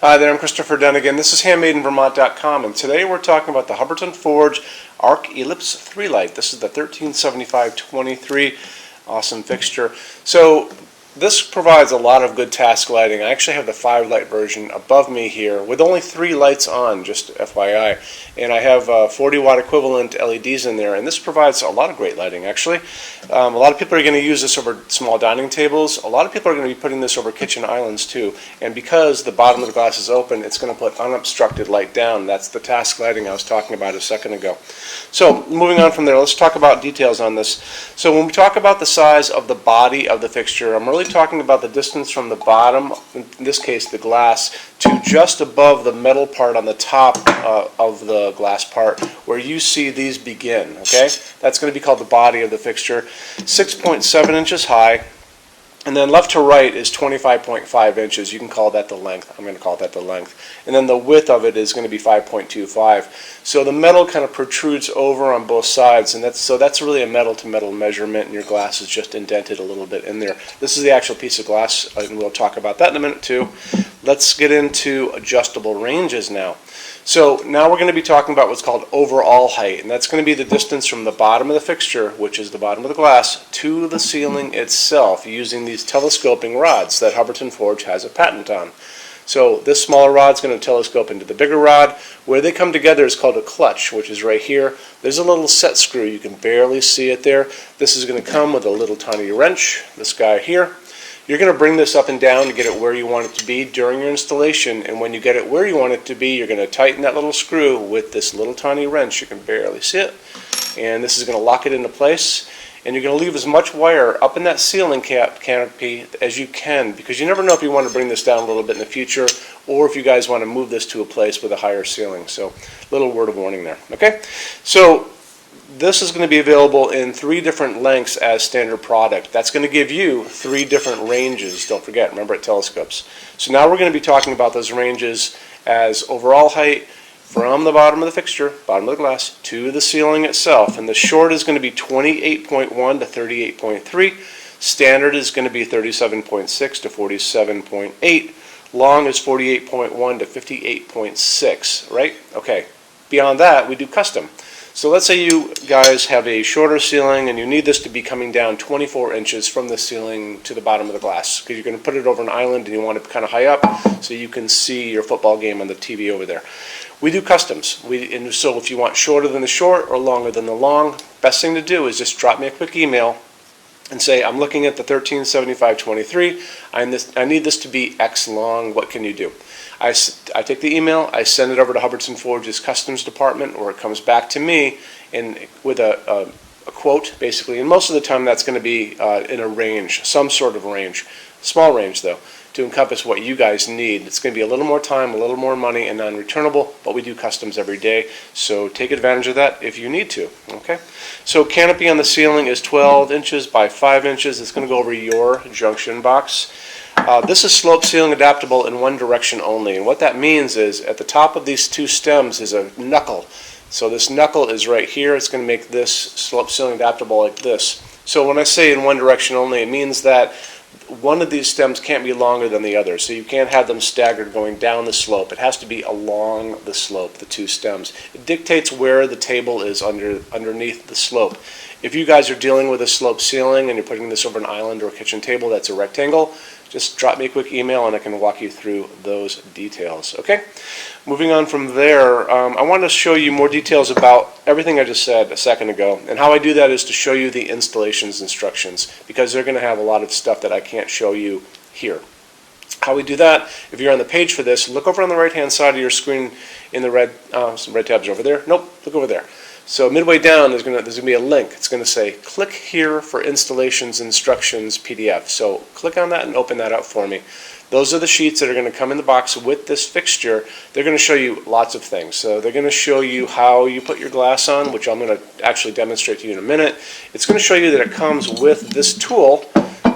Hi there, I'm Christopher Dunn again. This is HandmadeInVermont.com, and today we're talking about the Hubbardton Forge Arc Ellipse 3 light. This is the 1375-23 awesome fixture. So this provides a lot of good task lighting. I actually have the 5 light version above me here with only 3 lights on, just FYI. And I have 40 watt equivalent LEDs in there, and this provides a lot of great lighting actually. A lot of people are going to use this over small dining tables. A lot of people are going to be putting this over kitchen islands too. And because the bottom of the glass is open, it's going to put unobstructed light down. That's the task lighting I was talking about a second ago. So moving on from there, let's talk about details on this. So when we talk about the size of the body of the fixture, I'm really talking about the distance from the bottom, in this case the glass, to just above the metal part on the top of the glass part where you see these begin. Okay, that's going to be called the body of the fixture. 6.7 inches high, and then left to right is 25.5 inches. You can call that the length. I'm going to call that the length. And then the width of it is going to be 5.25. So the metal kind of protrudes over on both sides, and that's really a metal to metal measurement, and your glass is just indented a little bit in there. This is the actual piece of glass, and we'll talk about that in a minute too. Let's get into adjustable ranges now. So now we're going to be talking about what's called overall height, and that's going to be the distance from the bottom of the fixture, which is the bottom of the glass, to the ceiling itself using these telescoping rods that Hubbardton Forge has a patent on. So this smaller rod is going to telescope into the bigger rod. Where they come together is called a clutch, which is right here. There's a little set screw. You can barely see it there. This is going to come with a little tiny wrench, this guy here. You're going to bring this up and down to get it where you want it to be during your installation, and when you get it where you want it to be, you're going to tighten that little screw with this little tiny wrench. You can barely see it, and this is going to lock it into place, and you're going to leave as much wire up in that ceiling canopy as you can, because you never know if you want to bring this down a little bit in the future, or if you guys want to move this to a place with a higher ceiling. So little word of warning there. Okay, so this is going to be available in 3 different lengths as standard product. That's going to give you 3 different ranges. Don't forget, remember it telescopes. So now we're going to be talking about those ranges as overall height from the bottom of the fixture, bottom of the glass, to the ceiling itself. And the short is going to be 28.1 to 38.3. Standard is going to be 37.6 to 47.8. Long is 48.1 to 58.6, right? Okay. Beyond that, we do custom. So let's say you guys have a shorter ceiling and you need this to be coming down 24 inches from the ceiling to the bottom of the glass, because you're going to put it over an island and you want it kind of high up so you can see your football game on the TV over there. We do customs. And so if you want shorter than the short or longer than the long, best thing to do is just drop me a quick email and say, I'm looking at the 1375-23. I need this to be X long. What can you do? I take the email, I send it over to Hubbardton Forge's customs department, or it comes back to me with a quote, basically. And most of the time that's going to be in a range, some sort of range, small range though, to encompass what you guys need. It's going to be a little more time, a little more money, and non-returnable, but we do customs every day, so take advantage of that if you need to. Okay. So canopy on the ceiling is 12 inches by 5 inches. It's going to go over your junction box. This is slope ceiling adaptable in one direction only, and what that means is at the top of these 2 stems is a knuckle. So this knuckle is right here. It's going to make this slope ceiling adaptable like this. So when I say in one direction only, it means that one of these stems can't be longer than the other, so you can't have them staggered going down the slope. It has to be along the slope, the 2 stems. It dictates where the table is underneath the slope. If you guys are dealing with a slope ceiling and you're putting this over an island or a kitchen table that's a rectangle, just drop me a quick email and I can walk you through those details. Okay? Moving on from there, I want to show you more details about everything I just said a second ago. And how I do that is to show you the installations instructions, because they're going to have a lot of stuff that I can't show you here. How we do that, if you're on the page for this, look over on the right hand side of your screen in the red, some red tabs over there. Nope, look over there. So midway down, there's going to be a link. It's going to say, click here for installations instructions PDF. So click on that and open that up for me. Those are the sheets that are going to come in the box with this fixture. They're going to show you lots of things. So they're going to show you how you put your glass on, which I'm going to actually demonstrate to you in a minute. It's going to show you that it comes with this tool.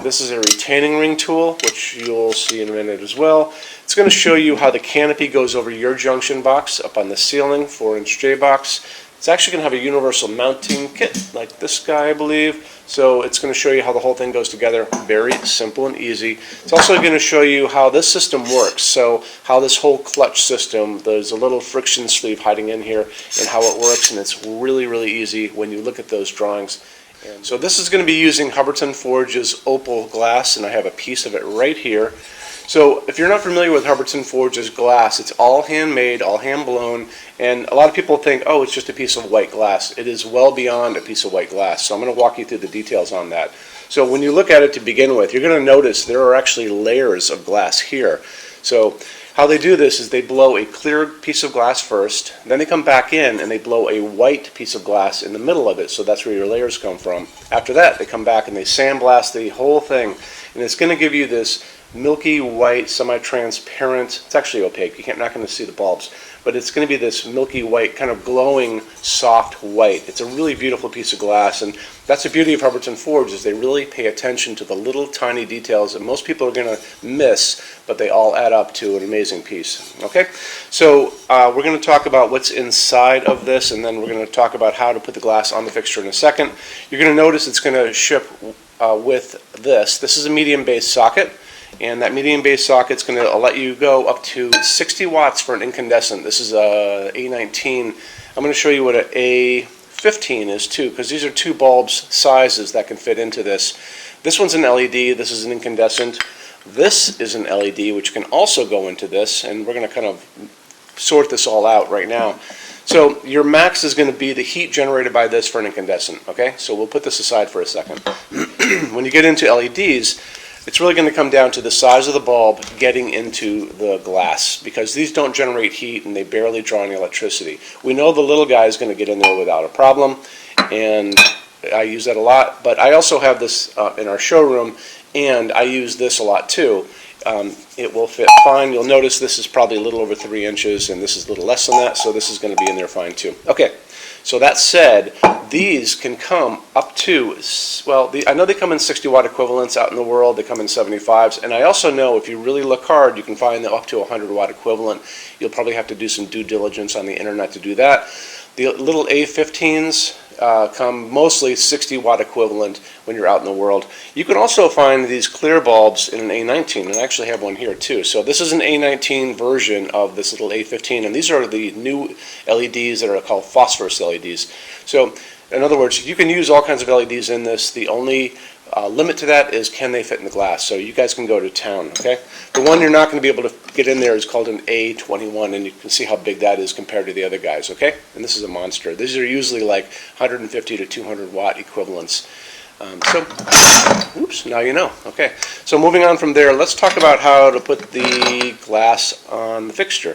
This is a retaining ring tool, which you'll see in a minute as well. It's going to show you how the canopy goes over your junction box up on the ceiling, 4-inch J box. It's actually going to have a universal mounting kit like this guy, I believe. So it's going to show you how the whole thing goes together. Very simple and easy. It's also going to show you how this system works. So how this whole clutch system, there's a little friction sleeve hiding in here, and how it works. And it's really, really easy when you look at those drawings. And so this is going to be using Hubbardton Forge's opal glass, and I have a piece of it right here. So if you're not familiar with Hubbardton Forge's glass, it's all handmade, all hand blown, and a lot of people think, oh, it's just a piece of white glass. It is well beyond a piece of white glass. So I'm going to walk you through the details on that. So when you look at it to begin with, you're going to notice there are actually layers of glass here. So how they do this is they blow a clear piece of glass first, then they come back in and they blow a white piece of glass in the middle of it, so that's where your layers come from. After that, they come back and they sandblast the whole thing, and it's going to give you this milky white, semi-transparent, it's actually opaque, you're not going to see the bulbs, but it's going to be this milky white, kind of glowing, soft white. It's a really beautiful piece of glass, and that's the beauty of Hubbardton Forge, is they really pay attention to the little tiny details that most people are going to miss, but they all add up to an amazing piece. Okay, so we're going to talk about what's inside of this, and then we're going to talk about how to put the glass on the fixture in a second. You're going to notice it's going to ship with this. This is a medium base socket. And that medium base socket is going to let you go up to 60 watts for an incandescent. This is a A19. I'm going to show you what an A15 is too, because these are two bulbs sizes that can fit into this. This one's an LED, this is an incandescent. This is an LED, which can also go into this, and we're going to kind of sort this all out right now. So your max is going to be the heat generated by this for an incandescent, okay? So we'll put this aside for a second. When you get into LEDs, it's really going to come down to the size of the bulb getting into the glass, because these don't generate heat and they barely draw any electricity. We know the little guy is going to get in there without a problem, and I use that a lot, but I also have this in our showroom, and I use this a lot too. It will fit fine. You'll notice this is probably a little over 3 inches, and this is a little less than that, so this is going to be in there fine too. Okay, so that said, these can come up to, well, I know they come in 60 watt equivalents out in the world. They come in 75s, and I also know if you really look hard, you can find them up to 100 watt equivalent. You'll probably have to do some due diligence on the internet to do that. The little A15s come mostly 60 watt equivalent when you're out in the world. You can also find these clear bulbs in an A19, and I actually have one here too. So this is an A19 version of this little A15, and these are the new LEDs that are called phosphorus LEDs. So in other words, you can use all kinds of LEDs in this. The only limit to that is, can they fit in the glass? So you guys can go to town, okay? The one you're not going to be able to get in there is called an A21, and you can see how big that is compared to the other guys, okay? And this is a monster. These are usually like 150 to 200 watt equivalents. Oops, now you know. Okay, so moving on from there, let's talk about how to put the glass on the fixture.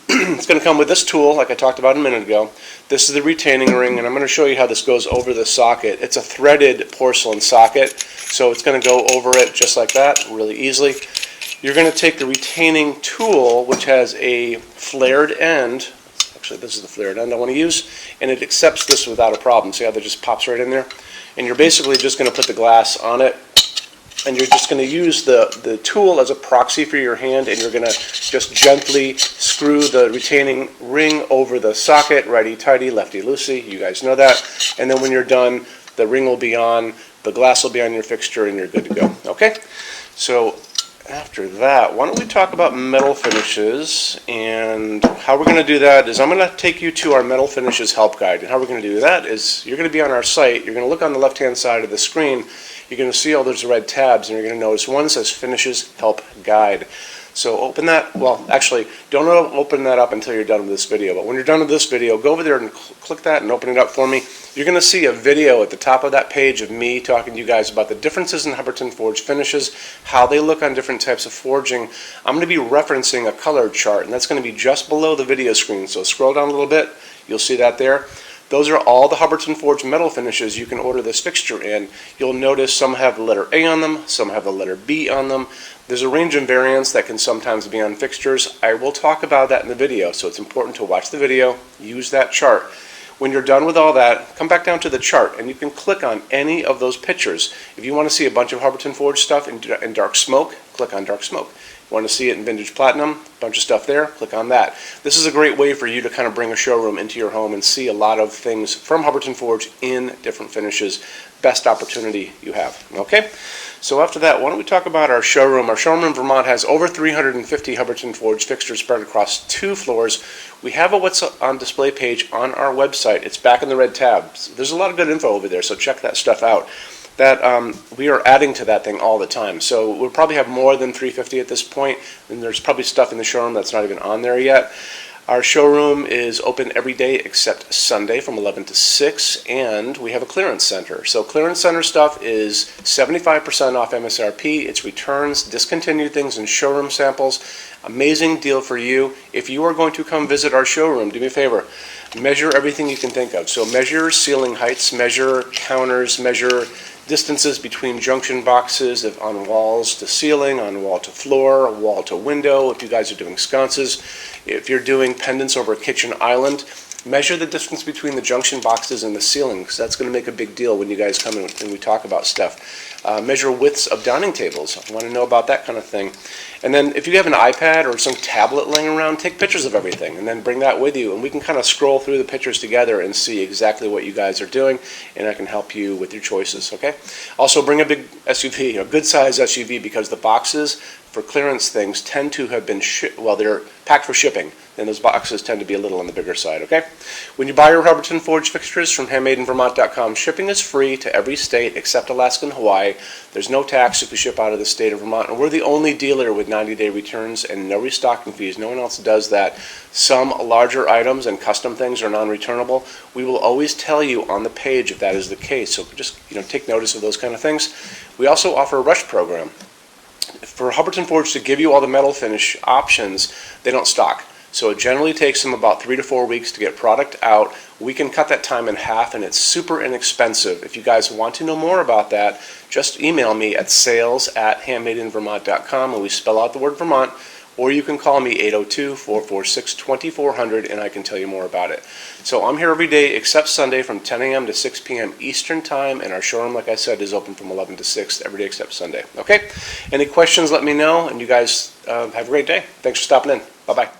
It's going to come with this tool, like I talked about a minute ago. This is the retaining ring, and I'm going to show you how this goes over the socket. It's a threaded porcelain socket, so it's going to go over it just like that, really easily. You're going to take the retaining tool, which has a flared end. Actually, this is the flared end I want to use, and it accepts this without a problem. See how that just pops right in there? And you're basically just going to put the glass on it, and you're just going to use the tool as a proxy for your hand, and you're going to just gently screw the retaining ring over the socket, righty-tighty, lefty-loosey, you guys know that. And then when you're done, the ring will be on, the glass will be on your fixture, and you're good to go. Okay? So after that, why don't we talk about metal finishes, and how we're going to do that is I'm going to take you to our metal finishes help guide. And how we're going to do that is you're going to be on our site, you're going to look on the left hand side of the screen, you're going to see all those red tabs, and you're going to notice one says finishes help guide. So open that, well actually don't open that up until you're done with this video, but when you're done with this video, go over there and click that and open it up for me. You're going to see a video at the top of that page of me talking to you guys about the differences in Hubbardton Forge finishes, how they look on different types of forging. I'm going to be referencing a color chart, and that's going to be just below the video screen, so scroll down a little bit, you'll see that there. Those are all the Hubbardton Forge metal finishes you can order this fixture in. You'll notice some have the letter A on them, some have the letter B on them. There's a range of variants that can sometimes be on fixtures. I will talk about that in the video, so it's important to watch the video, use that chart. When you're done with all that, come back down to the chart, and you can click on any of those pictures. If you want to see a bunch of Hubbardton Forge stuff in dark smoke, click on dark smoke. Want to see it in vintage platinum? Bunch of stuff there. Click on that. This is a great way for you to kind of bring a showroom into your home and see a lot of things from Hubbardton Forge in different finishes. Best opportunity you have. Okay? So after that, why don't we talk about our showroom? Our showroom in Vermont has over 350 Hubbardton Forge fixtures spread across 2 floors. We have a What's on Display page on our website. It's back in the red tab. There's a lot of good info over there, so check that stuff out. We are adding to that thing all the time. So we'll probably have more than 350 at this point, and there's probably stuff in the showroom that's not even on there yet. Our showroom is open every day except Sunday from 11 to 6, and we have a clearance center. So clearance center stuff is 75% off MSRP. It's returns, discontinued things, and showroom samples. Amazing deal for you. If you are going to come visit our showroom, do me a favor. Measure everything you can think of. So measure ceiling heights, measure counters, measure distances between junction boxes on walls to ceiling, on wall to floor, wall to window, if you guys are doing sconces. If you're doing pendants over a kitchen island, measure the distance between the junction boxes and the ceiling, because that's going to make a big deal when you guys come in and we talk about stuff. Measure widths of dining tables. I want to know about that kind of thing. And then if you have an iPad or some tablet laying around, take pictures of everything and then bring that with you, and we can kind of scroll through the pictures together and see exactly what you guys are doing, and I can help you with your choices, okay? Also bring a big SUV, a good size SUV, because the boxes for clearance things tend to have been they're packed for shipping, and those boxes tend to be a little on the bigger side, okay? When you buy your Hubbardton Forge fixtures from HandmadeInVermont.com, shipping is free to every state except Alaska and Hawaii. There's no tax if you ship out of the state of Vermont, and we're the only dealer with 90-day returns and no restocking fees. No one else does that. Some larger items and custom things are non-returnable. We will always tell you on the page if that is the case, so just take notice of those kind of things. We also offer a rush program. For Hubbardton Forge to give you all the metal finish options, they don't stock. So it generally takes them about 3 to 4 weeks to get product out. We can cut that time in half, and it's super inexpensive. If you guys want to know more about that, just email me at sales@HandmadeInVermont.com, and we spell out the word Vermont, or you can call me 802-446-2400, and I can tell you more about it. So I'm here every day except Sunday from 10 a.m. to 6 p.m. Eastern Time, and our showroom, like I said, is open from 11 to 6 every day except Sunday. Okay? Any questions, let me know, and you guys have a great day. Thanks for stopping in. Bye-bye.